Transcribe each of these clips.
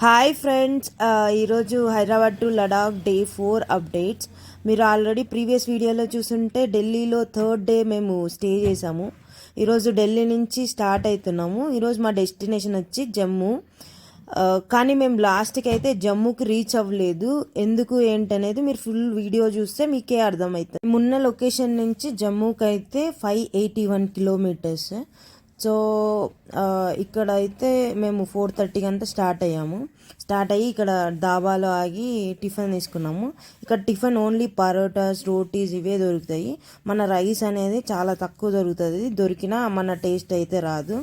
Hi friends, ఈరోజు Hyderabad to Ladakh day 4 updates. మీరు already previous వీడియోలో చూసుంటే ఢిల్లీలో థర్డ్ డే మేము స్టే చేసాము. ఈరోజు ఢిల్లీ నుంచి స్టార్ట్ అవుతున్నాము. ఈరోజు మా డెస్టినేషన్ వచ్చి జమ్మూ. కానీ మేము లాస్ట్కి అయితే జమ్మూకి రీచ్ అవ్వలేదు. ఎందుకు ఏంటనేది మీరు ఫుల్ వీడియో చూస్తే మీకే అర్థమవుతుంది. మొన్న లొకేషన్ నుంచి జమ్మూకి అయితే 581 కిలోమీటర్స్. సో ఇక్కడ అయితే మేము 4:30కి అంతా స్టార్ట్ అయ్యి ఇక్కడ డాబాలో ఆగి టిఫిన్ తీసుకున్నాము. ఇక్కడ టిఫిన్ ఓన్లీ పరోటాస్, రోటీస్ ఇవే దొరుకుతాయి. మన రైస్ అనేది చాలా తక్కువ దొరుకుతుంది. దొరికినా మన టేస్ట్ అయితే రాదు.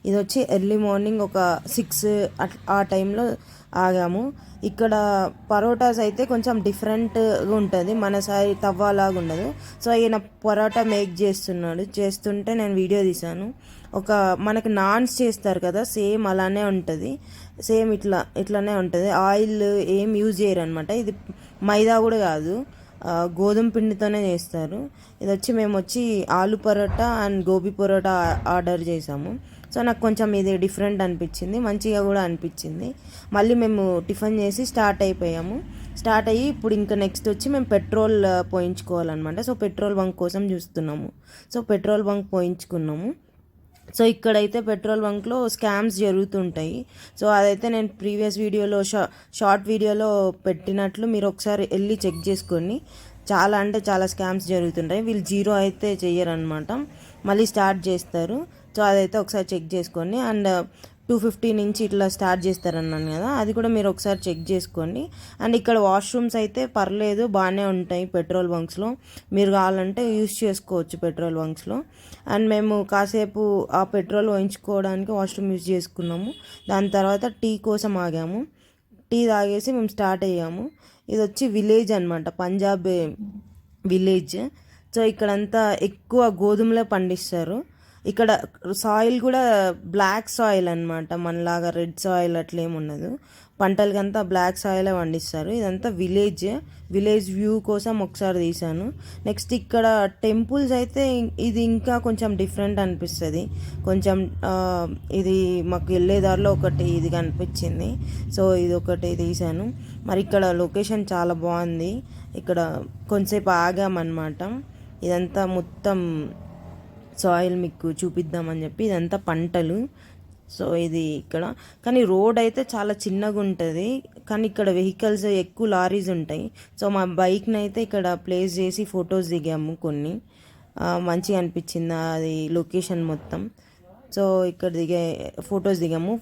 ఇది వచ్చి ఎర్లీ మార్నింగ్ ఒక 6 ఆ టైంలో ఆగాము. ఇక్కడ పరోటాస్ అయితే కొంచెం డిఫరెంట్గా ఉంటుంది, మన సైడ్ తవ్వాలాగా ఉండదు. సో ఈయన పరోటా మేక్ చేస్తుంటే నేను వీడియో తీశాను. మనకి నాన్స్ చేస్తారు కదా, సేమ్ అలానే ఉంటుంది. సేమ్ ఇట్లానే ఉంటుంది. ఆయిల్ ఏం యూజ్ చేయరు అనమాట. ఇది మైదా కూడా కాదు, గోధుమ పిండితోనే చేస్తారు. ఇది మేము ఆలు పరోటా అండ్ గోబీ పరోటా ఆర్డర్ చేసాము. సో నాకు కొంచెం ఇది డిఫరెంట్ అనిపించింది, మంచిగా కూడా అనిపించింది. మళ్ళీ మేము టిఫిన్ చేసి స్టార్ట్ అయ్యి ఇప్పుడు ఇంకా నెక్స్ట్ మేము పెట్రోల్ పోయించుకోవాలన్నమాట. సో పెట్రోల్ బంక్ కోసం చూస్తున్నాము. సో పెట్రోల్ బంక్ పోయించుకున్నాము. సో ఇక్కడైతే పెట్రోల్ బంక్లో స్కామ్స్ జరుగుతుంటాయి. సో అదైతే నేను ప్రీవియస్ వీడియోలో షార్ట్ వీడియోలో పెట్టినట్లు మీరు ఒకసారి వెళ్ళి చెక్ చేసుకోండి. చాలా స్కామ్స్ జరుగుతుంటాయి. వీళ్ళు జీరో అయితే చెయ్యరనమాట, మళ్ళీ స్టార్ట్ చేస్తారు. సో అదైతే ఒకసారి చెక్ చేసుకోండి. అండ్ 250 నుంచి ఇట్లా స్టార్ట్ చేస్తారన్నాను కదా, అది కూడా మీరు ఒకసారి చెక్ చేసుకోండి. అండ్ ఇక్కడ వాష్రూమ్స్ అయితే పర్లేదు, బాగానే ఉంటాయి పెట్రోల్ బంక్స్లో. మీరు కావాలంటే యూజ్ చేసుకోవచ్చు పెట్రోల్ బంక్స్లో. అండ్ మేము కాసేపు ఆ పెట్రోల్ వేయించుకోవడానికి వాష్రూమ్ యూజ్ చేసుకున్నాము. దాని తర్వాత టీ కోసం ఆగాము. టీ తాగేసి మేము స్టార్ట్ అయ్యాము. ఇది విలేజ్ అనమాట, పంజాబ్ విలేజ్. సో ఇక్కడంతా ఎక్కువ గోధుమలే పండిస్తారు. ఇక్కడ సాయిల్ కూడా బ్లాక్ సాయిల్ అనమాట, మనలాగా రెడ్ సాయిల్ అట్లేం ఉండదు. పంటలకంతా బ్లాక్ సాయిలే పండిస్తారు. ఇదంతా విలేజ్ వ్యూ కోసం ఒకసారి తీశాను. నెక్స్ట్ ఇక్కడ టెంపుల్స్ అయితే ఇది ఇంకా కొంచెం డిఫరెంట్ అనిపిస్తుంది. కొంచెం ఇది మాకు వెళ్ళేదారిలో ఒకటి ఇది కనిపించింది. సో ఇది ఒకటి తీశాను. మరి ఇక్కడ లొకేషన్ చాలా బాగుంది. ఇక్కడ కొంచెంసేపు ఆగామన్నమాట. ఇదంతా మొత్తం సాయిల్ మీకు చూపిద్దామని చెప్పి, ఇదంతా పంటలు. సో ఇది ఇక్కడ కానీ రోడ్ అయితే చాలా చిన్నగా ఉంటుంది. కానీ ఇక్కడ వెహికల్స్ ఎక్కువ, లారీస్ ఉంటాయి. సో మా బైక్ని అయితే ఇక్కడ ప్లేస్ చేసి ఫొటోస్ దిగాము కొన్ని. మంచిగా అనిపించింది అది లొకేషన్ మొత్తం. సో ఇక్కడ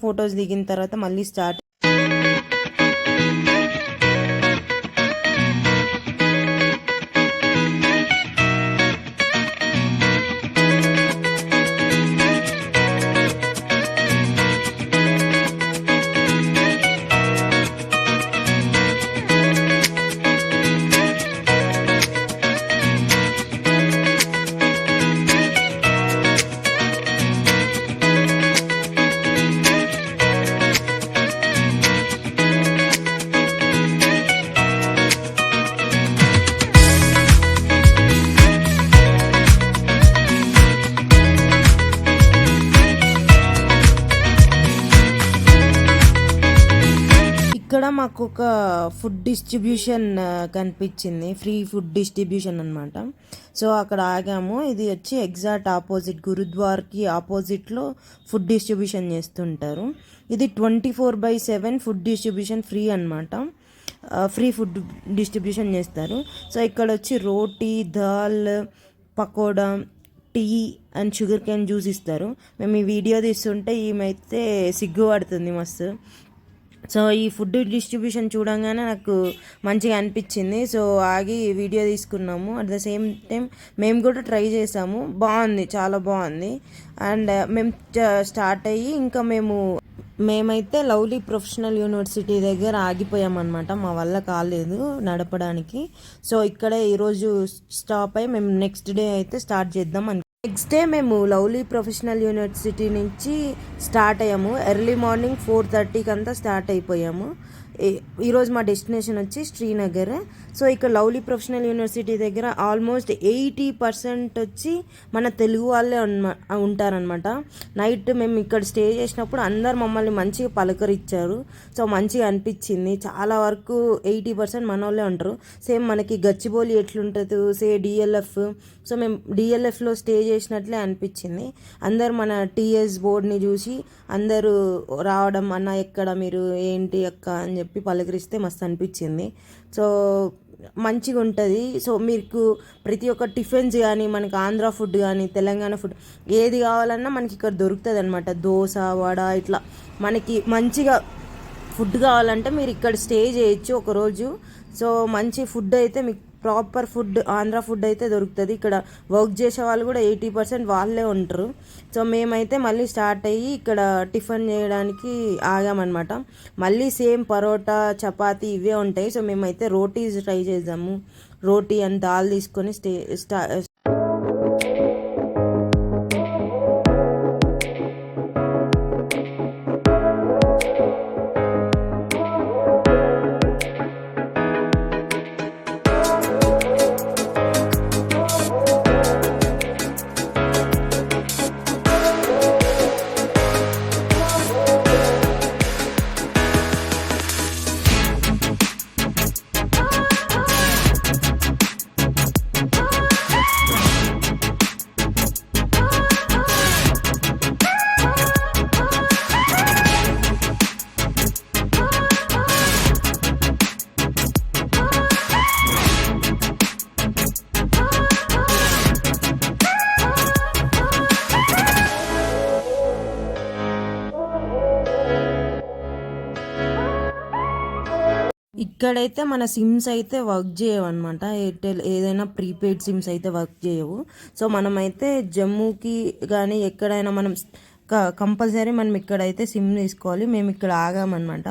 ఫొటోస్ దిగిన తర్వాత మళ్ళీ స్టార్ట్. ఇక్కడ మాకు ఒక ఫుడ్ డిస్ట్రిబ్యూషన్ కనిపించింది, ఫ్రీ ఫుడ్ డిస్ట్రిబ్యూషన్ అనమాట. సో అక్కడ ఆగాము. ఇది ఎగ్జాక్ట్ ఆపోజిట్ గురుద్వార్కి ఆపోజిట్లో ఫుడ్ డిస్ట్రిబ్యూషన్ చేస్తుంటారు. ఇది 24/7 ఫుడ్ డిస్ట్రిబ్యూషన్ ఫ్రీ అనమాట. ఫ్రీ ఫుడ్ డిస్ట్రిబ్యూషన్ చేస్తారు. సో ఇక్కడ roti, dal, pakoda, tea and sugar cane juice ఇస్తారు. మేము ఈ వీడియో తీస్తుంటే ఈమెయితే సిగ్గుపడుతుంది మస్తు. సో ఈ ఫుడ్ డిస్ట్రిబ్యూషన్ చూడంగానే నాకు మంచిగా అనిపించింది. సో ఆగి వీడియో తీసుకున్నాము. అట్ ద సేమ్ టైం మేము కూడా ట్రై చేసాము, బాగుంది, చాలా బాగుంది. అండ్ మేము స్టార్ట్ అయ్యి ఇంకా మేమైతే లవ్లీ ప్రొఫెషనల్ యూనివర్సిటీ దగ్గర ఆగిపోయామన్నమాట. మా వల్ల కాలేదు నడపడానికి. సో ఇక్కడే ఈరోజు స్టాప్ అయ్యి మేము నెక్స్ట్ డే అయితే స్టార్ట్ చేద్దాం నెక్స్ట్ డే మేము లవ్లీ ప్రొఫెషనల్ యూనివర్సిటీ నుంచి స్టార్ట్ అయ్యాము. ఎర్లీ మార్నింగ్ 4:30కి అంతా స్టార్ట్ అయిపోయాము. ఈరోజు మా డెస్టినేషన్ వచ్చి శ్రీనగర్. సో ఇక్కడ లవ్లీ ప్రొఫెషనల్ యూనివర్సిటీ దగ్గర ఆల్మోస్ట్ 80% వచ్చి మన తెలుగు వాళ్ళే ఉంటారనమాట. నైట్ మేము ఇక్కడ స్టే చేసినప్పుడు అందరు మమ్మల్ని మంచిగా పలకరించారు. సో మంచిగా అనిపించింది. చాలా వరకు 80% మన వాళ్ళే ఉంటారు. సేమ్ మనకి గచ్చిబౌలి ఎట్లుంటుందో డిఎల్ఎఫ్. సో మేము డిఎల్ఎఫ్లో స్టే చేసినట్లే అనిపించింది. అందరు మన టీఎస్ బోర్డ్ని చూసి అందరూ రావడం, అన్న ఎక్కడ మీరు ఏంటి అక్క అని చెప్పి పలకరిస్తే మస్తు అనిపించింది. సో మంచిగా ఉంటుంది. సో మీకు ప్రతి ఒక్క టిఫిన్స్ కానీ, మనకి ఆంధ్ర ఫుడ్ కానీ, తెలంగాణ ఫుడ్ ఏది కావాలన్నా మనకి ఇక్కడ దొరుకుతుంది అనమాట. దోశ, వడ, ఇట్లా మనకి మంచిగా ఫుడ్ కావాలంటే మీరు ఇక్కడ స్టే చేయొచ్చు ఒకరోజు. సో మంచి ఫుడ్ అయితే మీకు ప్రాపర్ ఫుడ్, ఆంధ్ర ఫుడ్ అయితే దొరుకుతుంది. ఇక్కడ వర్క్ చేసే వాళ్ళు కూడా 80% వాళ్ళే ఉంటారు. సో మేమైతే మళ్ళీ స్టార్ట్ అయ్యి ఇక్కడ టిఫిన్ చేయడానికి ఆగామన్నమాట. మళ్ళీ సేమ్ పరోటా, చపాతీ ఇవే ఉంటాయి. సో మేమైతే రోటీస్ ట్రై చేద్దాము. రోటీ అండ్ దాల్ తీసుకొని ఇక్కడైతే మన సిమ్స్ అయితే వర్క్ చేయవు అనమాట. ఎయిర్టెల్ ఏదైనా ప్రీపెయిడ్ సిమ్స్ అయితే వర్క్ చేయవు. సో మనమైతే జమ్మూకి కానీ ఎక్కడైనా మనం కంపల్సరీ మనం ఇక్కడైతే సిమ్ తీసుకోవాలి. మేము ఇక్కడ ఆగామన్నమాట.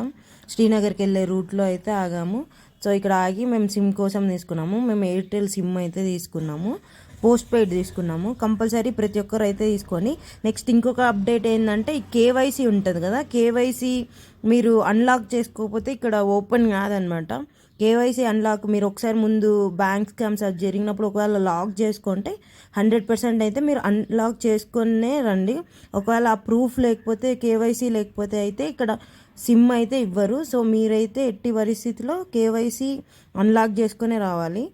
శ్రీనగర్కి వెళ్ళే రూట్లో అయితే ఆగాము. సో ఇక్కడ ఆగి మేము సిమ్ కోసం తీసుకున్నాము. మేము ఎయిర్టెల్ సిమ్ అయితే తీసుకున్నాము, పోస్ట్ పెయిడ్ తీసుకున్నాము. కంపల్సరీ ప్రతి ఒక్కరు అయితే తీసుకొని. నెక్స్ట్ ఇంకొక అప్డేట్ ఏంటంటే ఈ కేవైసీ ఉంటుంది కదా, కేవైసీ మీరు అన్లాక్ చేసుకోకపోతే ఇక్కడ ఓపెన్ కాదనమాట. కేవైసీ అన్లాక్ మీరు ఒకసారి ముందు బ్యాంక్ స్కామ్స్ అది జరిగినప్పుడు ఒకవేళ లాక్ చేసుకుంటే 100% అయితే మీరు అన్లాక్ చేసుకునే రండి. ఒకవేళ ఆ ప్రూఫ్ లేకపోతే, కేవైసీ లేకపోతే అయితే ఇక్కడ సిమ్ అయితే ఇవ్వరు. సో మీరైతే ఎట్టి పరిస్థితిలో కేవైసీ అన్లాక్ చేసుకునే రావాలి.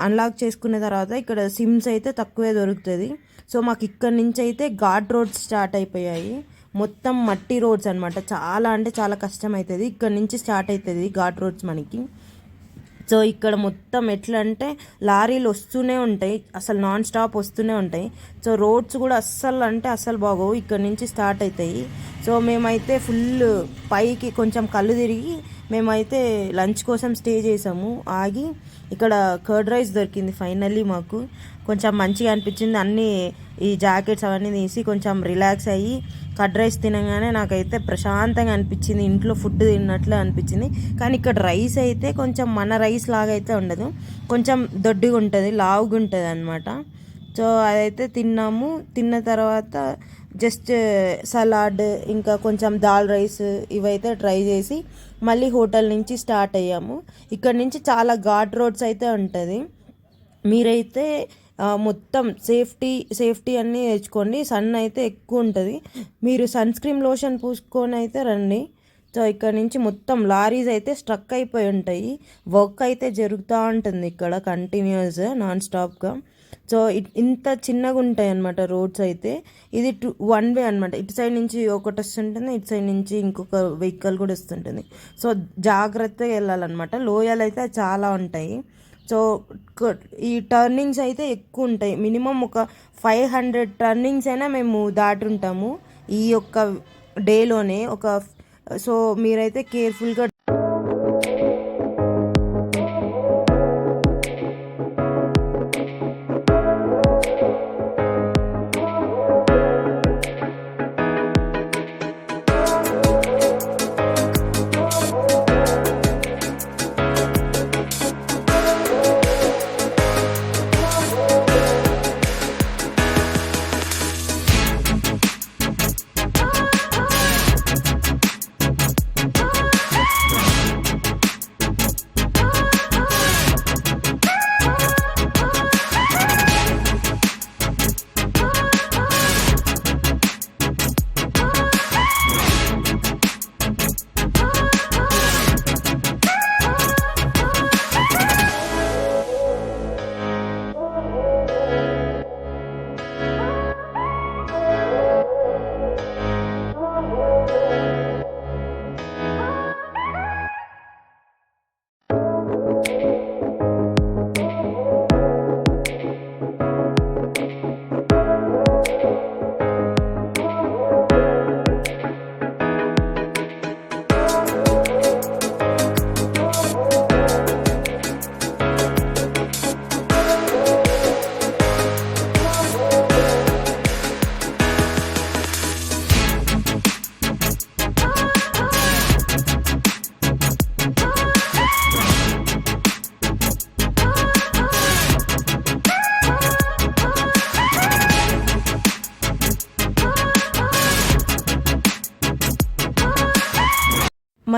అన్లాక్ చేసుకున్న తర్వాత ఇక్కడ సిమ్స్ అయితే తక్కువే దొరుకుతుంది. సో మాకు ఇక్కడ నుంచి అయితే ఘాట్ రోడ్స్ స్టార్ట్ అయిపోయాయి. మొత్తం మట్టి రోడ్స్ అనమాట. చాలా అంటే చాలా కష్టం అవుతుంది. ఇక్కడ నుంచి స్టార్ట్ అవుతుంది ఘాట్ రోడ్స్ మనకి. సో ఇక్కడ మొత్తం ఎట్లా అంటే లారీలు వస్తూనే ఉంటాయి, అసలు నాన్ స్టాప్ వస్తూనే ఉంటాయి. సో రోడ్స్ కూడా అస్సలు బాగోవు. ఇక్కడ నుంచి స్టార్ట్ అవుతాయి. సో మేమైతే ఫుల్ పైకి కొంచెం కళ్ళు తిరిగి మేమైతే లంచ్ కోసం స్టే చేసాము. ఆగి ఇక్కడ కర్డ్ రైస్ దొరికింది ఫైనల్లీ. మాకు కొంచెం మంచిగా అనిపించింది. అన్నీ ఈ జాకెట్స్ అవన్నీ తీసి కొంచెం రిలాక్స్ అయ్యి కర్డ్ రైస్ తినగానే నాకైతే ప్రశాంతంగా అనిపించింది. ఇంట్లో ఫుడ్ తిన్నట్లే అనిపించింది. కానీ ఇక్కడ రైస్ అయితే కొంచెం మన రైస్ లాగా అయితే ఉండదు, కొంచెం దొడ్డిగా ఉంటుంది, లావుగా ఉంటుంది అనమాట. సో అదైతే తిన్నాము. తిన్న తర్వాత జస్ట్ సలాడ్ ఇంకా కొంచెం దాల్ రైస్ ఇవైతే ట్రై చేసి మళ్ళీ హోటల్ నుంచి స్టార్ట్ అయ్యాము. ఇక్కడ నుంచి చాలా ఘాట్ రోడ్స్ అయితే ఉంటుంది. మీరైతే మొత్తం సేఫ్టీ అన్నీ తెచ్చుకోండి. సన్ అయితే ఎక్కువ ఉంటుంది. మీరు సన్ స్క్రీన్ లోషన్ పూసుకొని అయితే రండి. సో ఇక్కడ నుంచి మొత్తం లారీస్ అయితే స్ట్రక్ అయిపోయి ఉంటాయి. వర్క్ అయితే జరుగుతూ ఉంటుంది ఇక్కడ కంటిన్యూస్ నాన్ స్టాప్గా. సో ఇంత చిన్నగా ఉంటాయి అన్నమాట రోడ్స్ అయితే. ఇది 1 వే అనమాట. ఇటు సైడ్ నుంచి ఒకటి వస్తుంటుంది, ఇటు సైడ్ నుంచి ఇంకొక వెహికల్ కూడా వస్తుంటుంది. సో జాగ్రత్తగా వెళ్ళాలన్నమాట. లోయలు అయితే చాలా ఉంటాయి. సో ఈ టర్నింగ్స్ అయితే ఎక్కువ ఉంటాయి. మినిమం ఒక 500 టర్నింగ్స్ అయినా మేము దాటి ఉంటాము ఈ యొక్క డేలోనే. సో మీరైతే కేర్ఫుల్గా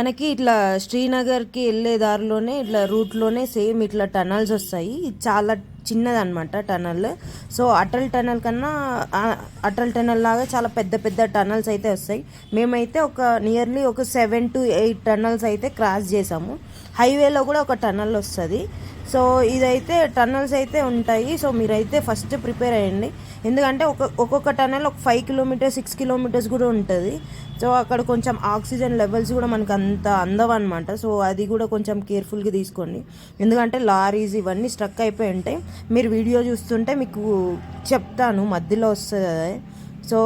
మనకి ఇట్లా శ్రీనగర్కి వెళ్ళే దారిలోనే ఇట్లా రూట్లోనే సేమ్ ఇట్లా టనల్స్ వస్తాయి. ఇది చాలా చిన్నదనమాట టనల్. సో అటల్ టనల్ లాగా చాలా పెద్ద పెద్ద టనల్స్ అయితే వస్తాయి. మేమైతే నియర్లీ ఒక 7 to 8 టనల్స్ అయితే క్రాస్ చేసాము. హైవేలో కూడా ఒక టనల్ వస్తుంది. సో ఇదైతే టనల్స్ అయితే ఉంటాయి. సో మీరైతే ఫస్ట్ ప్రిపేర్ అయ్యండి, ఎందుకంటే ఒక్కొక్క టనల్ ఒక 5 kilometers 6 kilometers కూడా ఉంటుంది. సో అక్కడ కొంచెం ఆక్సిజన్ లెవెల్స్ కూడా మనకు అంత అందవన్నమాట. సో అది కూడా కొంచెం కేర్ఫుల్గా తీసుకోండి, ఎందుకంటే లారీస్ ఇవన్నీ స్ట్రక్ అయిపోయి ఉంటాయి. మీరు వీడియో చూస్తుంటే మీకు చెప్తాను మధ్యలో వస్తుంది. సో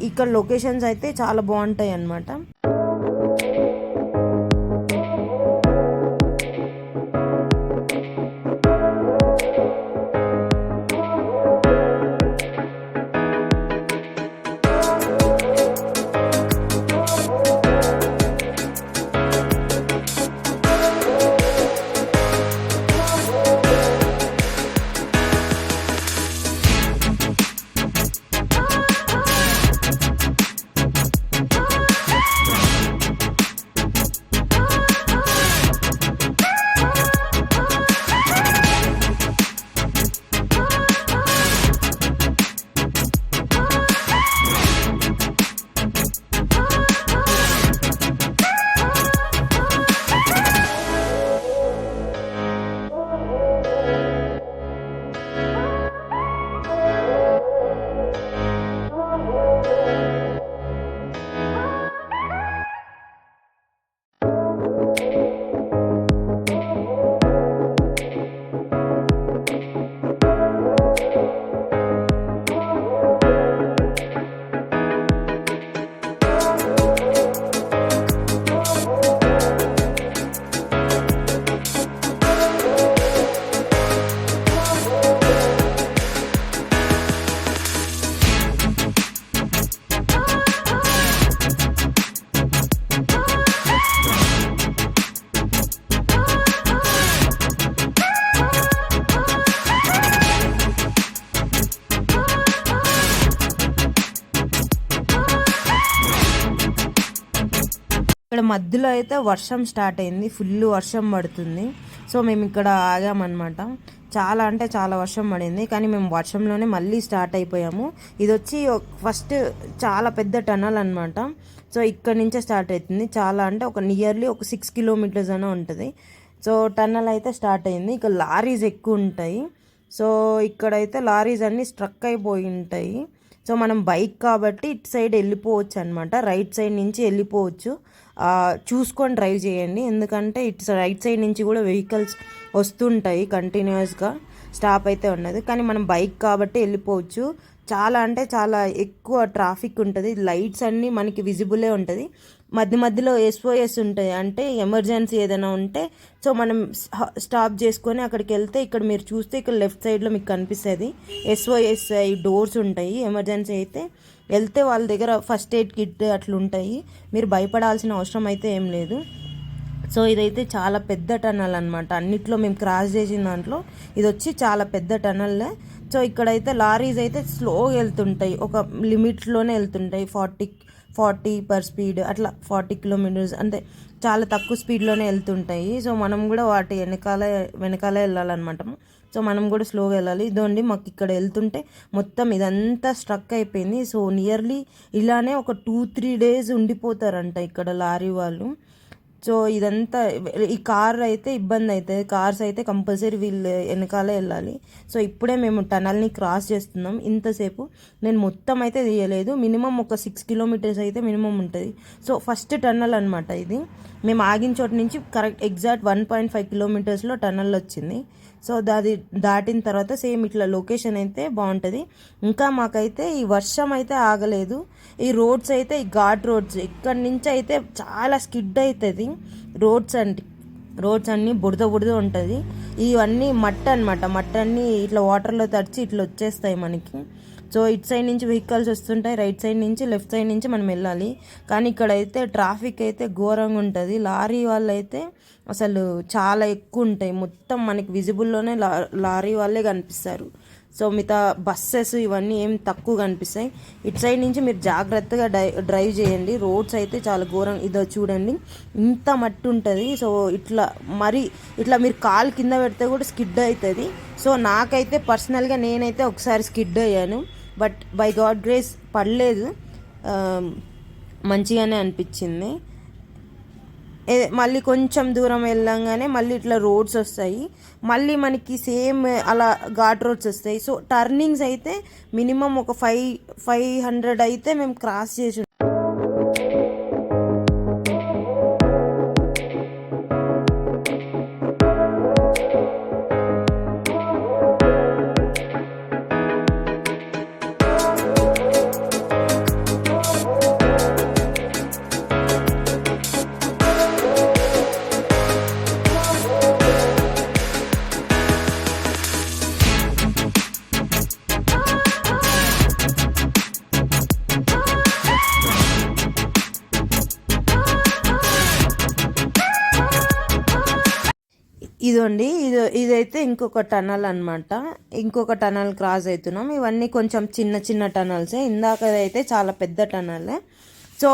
ఇక్కడ లొకేషన్స్ అయితే చాలా బాగుంటాయి అన్నమాట. ఇక్కడ మధ్యలో అయితే వర్షం స్టార్ట్ అయింది, ఫుల్ వర్షం పడుతుంది. సో మేము ఇక్కడ ఆగామన్నమాట. చాలా అంటే చాలా వర్షం పడింది, కానీ మేము వర్షంలోనే మళ్ళీ స్టార్ట్ అయిపోయాము. ఇది వచ్చి ఫస్ట్ చాలా పెద్ద టనల్ అనమాట. సో ఇక్కడ నుంచే స్టార్ట్ అవుతుంది. చాలా అంటే నియర్లీ ఒక 6 kilometers అనే ఉంటుంది. సో టనల్ అయితే స్టార్ట్ అయింది. ఇక్కడ లారీస్ ఎక్కువ ఉంటాయి. సో ఇక్కడైతే లారీస్ అన్నీ స్ట్రక్ అయిపోయి ఉంటాయి. సో మనం బైక్ కాబట్టి ఇటు సైడ్ వెళ్ళిపోవచ్చు అనమాట, రైట్ సైడ్ నుంచి వెళ్ళిపోవచ్చు. చూసుకొని డ్రైవ్ చేయండి, ఎందుకంటే ఇటు రైట్ సైడ్ నుంచి కూడా వెహికల్స్ వస్తుంటాయి కంటిన్యూస్గా, స్టాప్ అయితే ఉన్నది. కానీ మనం బైక్ కాబట్టి వెళ్ళిపోవచ్చు. చాలా అంటే చాలా ఎక్కువ ట్రాఫిక్ ఉంటుంది. లైట్స్ అన్నీ మనకి విజిబులే ఉంటుంది. మధ్య మధ్యలో SOS ఉంటాయి, అంటే ఎమర్జెన్సీ ఏదైనా ఉంటే సో మనం స్టాప్ చేసుకొని అక్కడికి వెళ్తే, ఇక్కడ మీరు చూస్తే ఇక్కడ లెఫ్ట్ సైడ్లో మీకు కనిపిస్తుంది SOS డోర్స్ ఉంటాయి. ఎమర్జెన్సీ అయితే వెళ్తే వాళ్ళ దగ్గర ఫస్ట్ ఎయిడ్ కిట్ అట్లా ఉంటాయి. మీరు భయపడాల్సిన అవసరం అయితే ఏం లేదు. సో ఇదైతే చాలా పెద్ద టనల్ అనమాట. అన్నిట్లో మేము క్రాస్ చేసిన దాంట్లో ఇది వచ్చి చాలా పెద్ద టనల్. సో ఇక్కడైతే లారీస్ అయితే స్లోగా వెళ్తుంటాయి, ఒక లిమిట్లోనే వెళ్తుంటాయి. 40 per speed అట్లా 40 kilometers అంటే చాలా తక్కువ స్పీడ్లోనే వెళ్తుంటాయి. సో మనం కూడా వాటి వెనకాలే వెళ్ళాలన్నమాట. సో మనం కూడా స్లోగా వెళ్ళాలి. ఇదండి మాకు ఇక్కడ వెళ్తుంటే మొత్తం ఇదంతా స్ట్రక్ అయిపోయింది. సో నియర్లీ ఇలానే ఒక 2-3 days ఉండిపోతారంట ఇక్కడ లారీ వాళ్ళు. సో ఇదంతా ఈ కార్ అయితే ఇబ్బంది అవుతుంది, కార్స్ అయితే కంపల్సరీ వీళ్ళు వెనకాలే వెళ్ళాలి. సో ఇప్పుడే మేము టనల్ని క్రాస్ చేస్తున్నాం. ఇంతసేపు నేను మొత్తం అయితే తీయలేదు, మినిమం ఒక 6 kilometers అయితే మినిమం ఉంటుంది. సో ఫస్ట్ టనల్ అనమాట ఇది. మేము ఆగిన చోటు నుంచి కరెక్ట్ ఎగ్జాక్ట్ 1.5 kilometersలో టనల్ వచ్చింది. సో అది దాటిన తర్వాత సేమ్ ఇట్లా లొకేషన్ అయితే బాగుంటుంది. ఇంకా మాకైతే ఈ వర్షం అయితే ఆగలేదు. ఈ రోడ్స్ అయితే ఈ ఘాట్ రోడ్స్ ఇక్కడి నుంచి అయితే చాలా స్కిడ్ అవుతుంది. రోడ్స్ అన్నీ బురద ఉంటుంది. ఇవన్నీ మట్టి అనమాట. మట్టి అన్నీ ఇట్లా వాటర్లో తడిచి ఇట్లా వచ్చేస్తాయి మనకి. సో ఇటు సైడ్ నుంచి వెహికల్స్ వస్తుంటాయి, రైట్ సైడ్ నుంచి లెఫ్ట్ సైడ్ నుంచి మనం వెళ్ళాలి. కానీ ఇక్కడైతే ట్రాఫిక్ అయితే ఘోరంగా ఉంటుంది. లారీ వాళ్ళు అయితే అసలు చాలా ఎక్కువ ఉంటాయి. మొత్తం మనకి విజిబుల్లోనే లారీ వాళ్ళే కనిపిస్తారు. సో మిగతా బస్సెస్ ఇవన్నీ ఏం తక్కువ కనిపిస్తాయి. ఇటు సైడ్ నుంచి మీరు జాగ్రత్తగా డ్రైవ్ చేయండి. రోడ్స్ అయితే చాలా ఘోరం. ఇదో చూడండి, ఇంత మట్టి ఉంటుంది. సో ఇట్లా మీరు కాలు కింద పెడితే కూడా స్కిడ్ అవుతుంది. సో నాకైతే పర్సనల్గా నేనైతే ఒకసారి స్కిడ్ అయ్యాను, బట్ బై గాడ్ గ్రేస్ పడలేదు, మంచిగానే అనిపించింది. మళ్ళీ కొంచెం దూరం వెళ్ళంగానే మళ్ళీ ఇట్లా రోడ్స్ వస్తాయి, మళ్ళీ మనకి సేమ్ అలా ఘాట్ రోడ్స్ వస్తాయి. సో టర్నింగ్స్ అయితే మినిమం ఒక 500 అయితే మేము క్రాస్ చేసి. ఇదైతే ఇంకొక టనల్ అనమాట. ఇంకొక టనల్ క్రాస్ అవుతున్నాం. ఇవన్నీ కొంచెం చిన్న చిన్న టనల్సే. ఇందాకదైతే చాలా పెద్ద టనలే. సో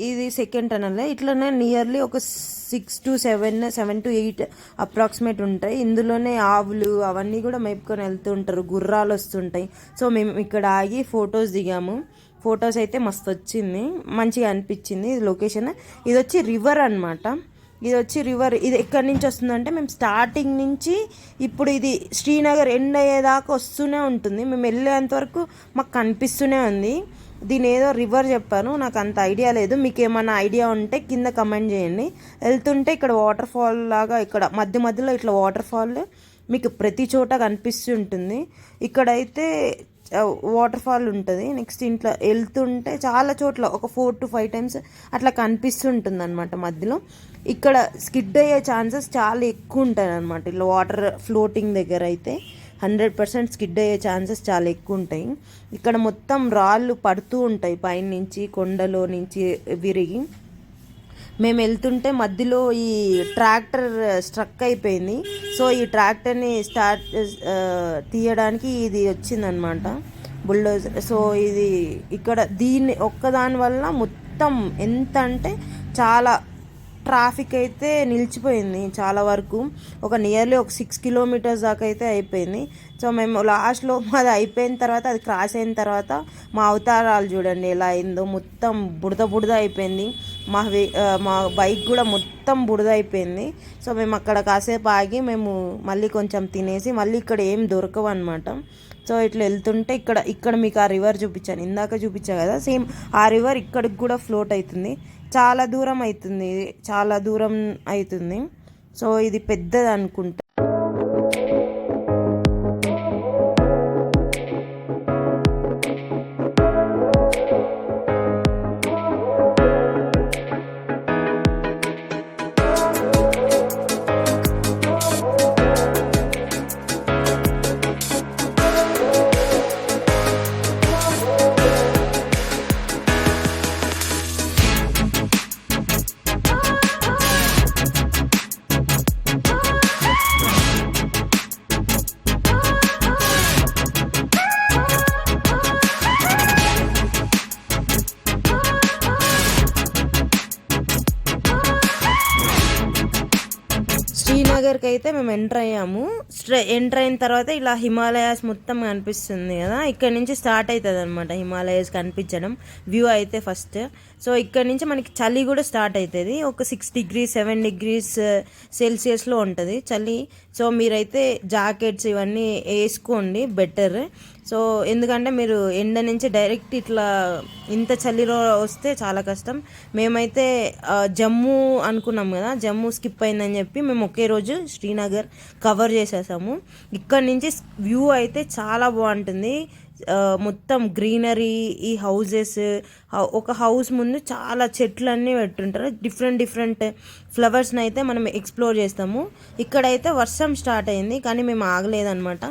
ఇది సెకండ్ టనలే. ఇట్లనే నియర్లీ ఒక 6 to 7 to 8 అప్రాక్సిమేట్ ఉంటాయి. ఇందులోనే ఆవులు అవన్నీ కూడా మేపుకొని వెళ్తుంటారు, గుర్రాలు వస్తుంటాయి. సో మేము ఇక్కడ ఆగి ఫొటోస్ దిగాము. ఫొటోస్ అయితే మస్తు వచ్చింది, మంచిగా అనిపించింది. ఇది లొకేషన్. ఇది వచ్చి రివర్ అనమాట. ఇది ఎక్కడి నుంచి వస్తుందంటే, మేము స్టార్టింగ్ నుంచి ఇప్పుడు ఇది శ్రీనగర్ ఎండ్ అయ్యేదాకా వస్తూనే ఉంటుంది. మేము వెళ్ళేంత వరకు మాకు కనిపిస్తూనే ఉంది. దీని ఏదో రివర్ చెప్పాను, నాకు అంత ఐడియా లేదు. మీకు ఏమైనా ఐడియా ఉంటే కింద కమెంట్ చేయండి. వెళ్తుంటే ఇక్కడ వాటర్ ఫాల్ లాగా, ఇక్కడ మధ్యలో ఇట్లా వాటర్ ఫాల్ మీకు ప్రతి చోట కనిపిస్తుంటుంది. ఇక్కడైతే వాటర్ ఫాల్ ఉంటుంది. నెక్స్ట్ ఇంట్లో వెళ్తుంటే చాలా చోట్ల ఒక 4 to 5 times అట్లా కనిపిస్తుంటుంది అనమాట మధ్యలో. ఇక్కడ స్కిడ్ అయ్యే ఛాన్సెస్ చాలా ఎక్కువ ఉంటాయి అనమాట. ఇట్లా వాటర్ ఫ్లోటింగ్ దగ్గర అయితే 100% స్కిడ్ అయ్యే ఛాన్సెస్ చాలా ఎక్కువ ఉంటాయి. ఇక్కడ మొత్తం రాళ్ళు పడుతూ ఉంటాయి పైనుంచి, కొండలో నుంచి విరిగి. మేము వెళ్తుంటే మధ్యలో ఈ ట్రాక్టర్ స్ట్రక్ అయిపోయింది. సో ఈ ట్రాక్టర్ని తీయడానికి ఇది వచ్చిందనమాట, బుల్డోజర్. సో ఇది ఇక్కడ ఒక్కదాని వల్ల మొత్తం ఎంత అంటే చాలా ట్రాఫిక్ అయితే నిలిచిపోయింది చాలా వరకు. నియర్లీ ఒక 6 kilometers దాకా అయితే అయిపోయింది. సో మేము లాస్ట్లో అది అయిపోయిన తర్వాత, అది క్రాస్ అయిన తర్వాత మా అవతారాలు చూడండి ఎలా అయిందో. మొత్తం బుడద అయిపోయింది. మా బైక్ కూడా మొత్తం బురద అయిపోయింది. సో మేము అక్కడ కాసేపు ఆగి మేము మళ్ళీ కొంచెం తినేసి మళ్ళీ ఇక్కడ ఏం దొరకవు అనమాట. సో ఇట్లా వెళ్తుంటే ఇక్కడ మీకు ఆ రివర్ చూపించాను, ఇందాక చూపించా కదా, సేమ్ ఆ రివర్ ఇక్కడికి కూడా ఫ్లోట్ అవుతుంది. చాలా దూరం అవుతుంది. సో ఇది పెద్దది అనుకుంటా. శ్రీనగర్కి అయితే మేము ఎంటర్ అయ్యాము. ఎంటర్ అయిన తర్వాత ఇలా హిమాలయాస్ మొత్తం కనిపిస్తుంది కదా, ఇక్కడ నుంచి స్టార్ట్ అవుతుంది అనమాట హిమాలయాస్ కనిపించడం. వ్యూ అయితే ఫస్ట్. సో ఇక్కడ నుంచి మనకి చలి కూడా స్టార్ట్ అవుతుంది. ఒక 6 degrees 7 degrees సెల్సియస్లో ఉంటుంది చలి. సో మీరైతే జాకెట్స్ ఇవన్నీ వేసుకోండి బెటర్. సో ఎందుకంటే మీరు ఎండ నుంచి డైరెక్ట్ ఇట్లా ఇంత చలిలో వస్తే చాలా కష్టం. మేమైతే జమ్మూ అనుకున్నాం కదా, జమ్మూ స్కిప్ అయిందని చెప్పి మేము ఒకే రోజు శ్రీనగర్ కవర్ చేసేసాము. ఇక్కడ నుంచి వ్యూ అయితే చాలా బాగుంటుంది. మొత్తం గ్రీనరీ, ఈ హౌజెస్, ఒక హౌస్ ముందు చాలా చెట్లన్నీ పెట్టుంటారు. డిఫరెంట్ ఫ్లవర్స్ని అయితే మనం ఎక్స్ప్లోర్ చేస్తాము. ఇక్కడైతే వర్షం స్టార్ట్ అయింది కానీ మేము ఆగలేదన్నమాట,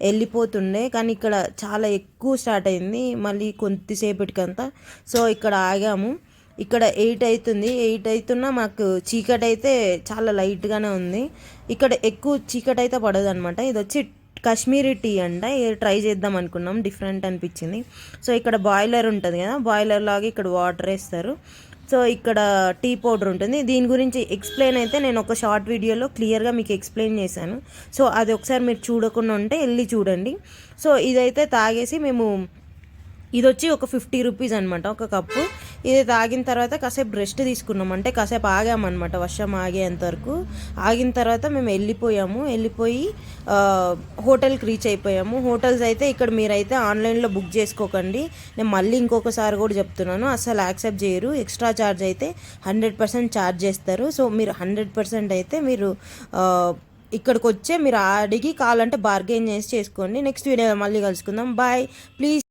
వెళ్ళిపోతుండే. కానీ ఇక్కడ చాలా ఎక్కువ స్టార్ట్ అయింది మళ్ళీ కొద్దిసేపటికంతా. సో ఇక్కడ ఆగాము. ఇక్కడ 8 అవుతుంది. 8 అవుతున్నా మాకు చీకటి అయితే చాలా లైట్గానే ఉంది. ఇక్కడ ఎక్కువ చీకటి అయితే పడదు అనమాట. ఇది వచ్చి కాశ్మీరీ టీ అంట, ఇది ట్రై చేద్దాం అనుకున్నాం, డిఫరెంట్ అనిపించింది. సో ఇక్కడ బాయిలర్ ఉంటుంది కదా, బాయిలర్ లాగా ఇక్కడ వాటర్ వేస్తారు. సో ఇక్కడ టీ పౌడర్ ఉంటుంది. దీని గురించి ఎక్స్ప్లెయిన్ అయితే నేను ఒక షార్ట్ వీడియోలో క్లియర్గా మీకు ఎక్స్ప్లెయిన్ చేశాను. సో అది ఒకసారి మీరు చూడకుండా ఉంటే వెళ్ళి చూడండి. సో ఇదైతే తాగేసి మేము, ఇది వచ్చి ఒక 50 రూపీస్ అనమాట ఒక కప్పు. ఇది తాగిన తర్వాత కాసేపు రెస్ట్ తీసుకున్నాం, అంటే కాసేపు ఆగామన్నమాట, వర్షం ఆగేంత వరకు. ఆగిన తర్వాత మేము వెళ్ళిపోయి హోటల్కి రీచ్ అయిపోయాము. హోటల్స్ అయితే ఇక్కడ మీరైతే ఆన్లైన్లో బుక్ చేసుకోకండి, నేను మళ్ళీ ఇంకొకసారి కూడా చెప్తున్నాను, అసలు యాక్సెప్ట్ చేయరు. ఎక్స్ట్రా ఛార్జ్ అయితే 100% ఛార్జ్ చేస్తారు. సో మీరు 100% అయితే మీరు ఇక్కడికి వచ్చే మీరు అడిగి కావాలంటే బార్గెన్ చేసి చేసుకోండి. నెక్స్ట్ వీడియో మళ్ళీ కలుసుకుందాం. బాయ్. ప్లీజ్